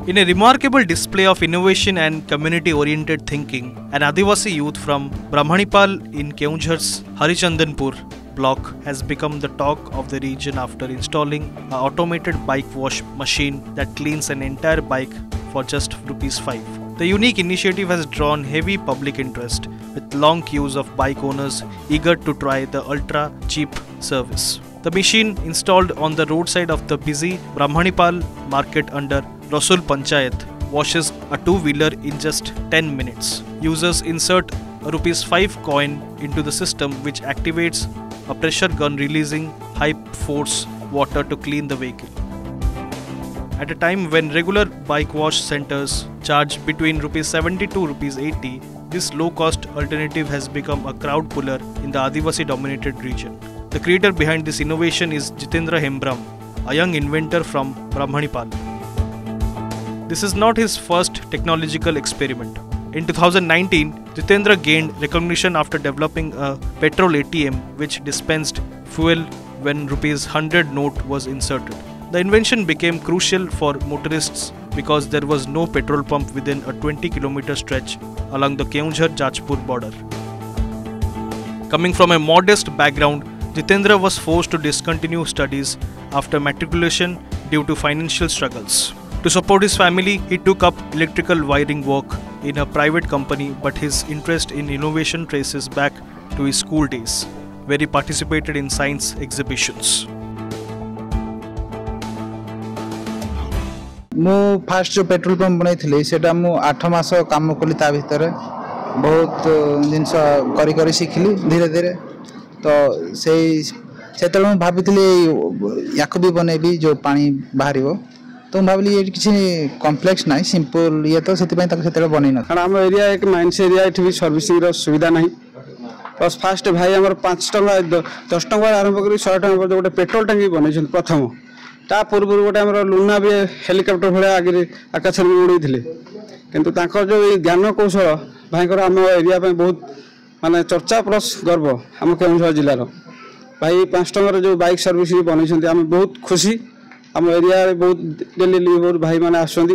In a remarkable display of innovation and community-oriented thinking, an Adivasi youth from Brahmanipal in Keonjhar's Harichandanpur block has become the talk of the region after installing an automated bike wash machine that cleans an entire bike for just ₹5. The unique initiative has drawn heavy public interest, with long queues of bike owners eager to try the ultra-cheap service. The machine, installed on the roadside of the busy Brahmanipal market under Rasul Panchayat, washes a two-wheeler in just 10 minutes. Users insert a ₹5 coin into the system, which activates a pressure gun releasing high-force water to clean the vehicle. At a time when regular bike wash centers charge between ₹70 to ₹80, this low-cost alternative has become a crowd puller in the Adivasi-dominated region. The creator behind this innovation is Jitendra Hembram, a young inventor from Brahmanipal. This is not his first technological experiment. In 2019, Jitendra gained recognition after developing a petrol ATM which dispensed fuel when ₹100 note was inserted. The invention became crucial for motorists because there was no petrol pump within a 20-kilometer stretch along the Keonjhar-Jajpur border. Coming from a modest background, Jitendra was forced to discontinue studies after matriculation due to financial struggles. To support his family, he took up electrical wiring work in a private company, but his interest in innovation traces back to his school days, where he participated in science exhibitions. मु fast जो petrol pump बनाई थी सेटा मु 8 मास काम कली ता भीतर बहुत जिनस करी करी शिखली धीरे धीरे तो से भाभी याक भी बनैबी जो पानी बाहर तो भाविली ये किसी कॉम्प्लेक्स ना सिंपल ये तो से बन ना आम एरिया एक माइंस एरिया ये सर्विसिंग सुविधा ना प्लस फास्ट भाई आम 5 टंका 10 टंका आरंभ कर 100 टंका गोटे पेट्रोल टांकी बनई प्रथम ता पूर्व गोटे आम लुना भी हेलिकप्टर भाया आगे आकाश में उड़े किंतु जो ज्ञान कौशल भाई आम एरिया बहुत माने चर्चा प्लस गर्व आम केन्दुझर जिलार भाई 5 टंकार जो बाइक सर्विस बनई आम बहुत खुशी आम एरिया बहुत डेली भाई मैंने आसुँच।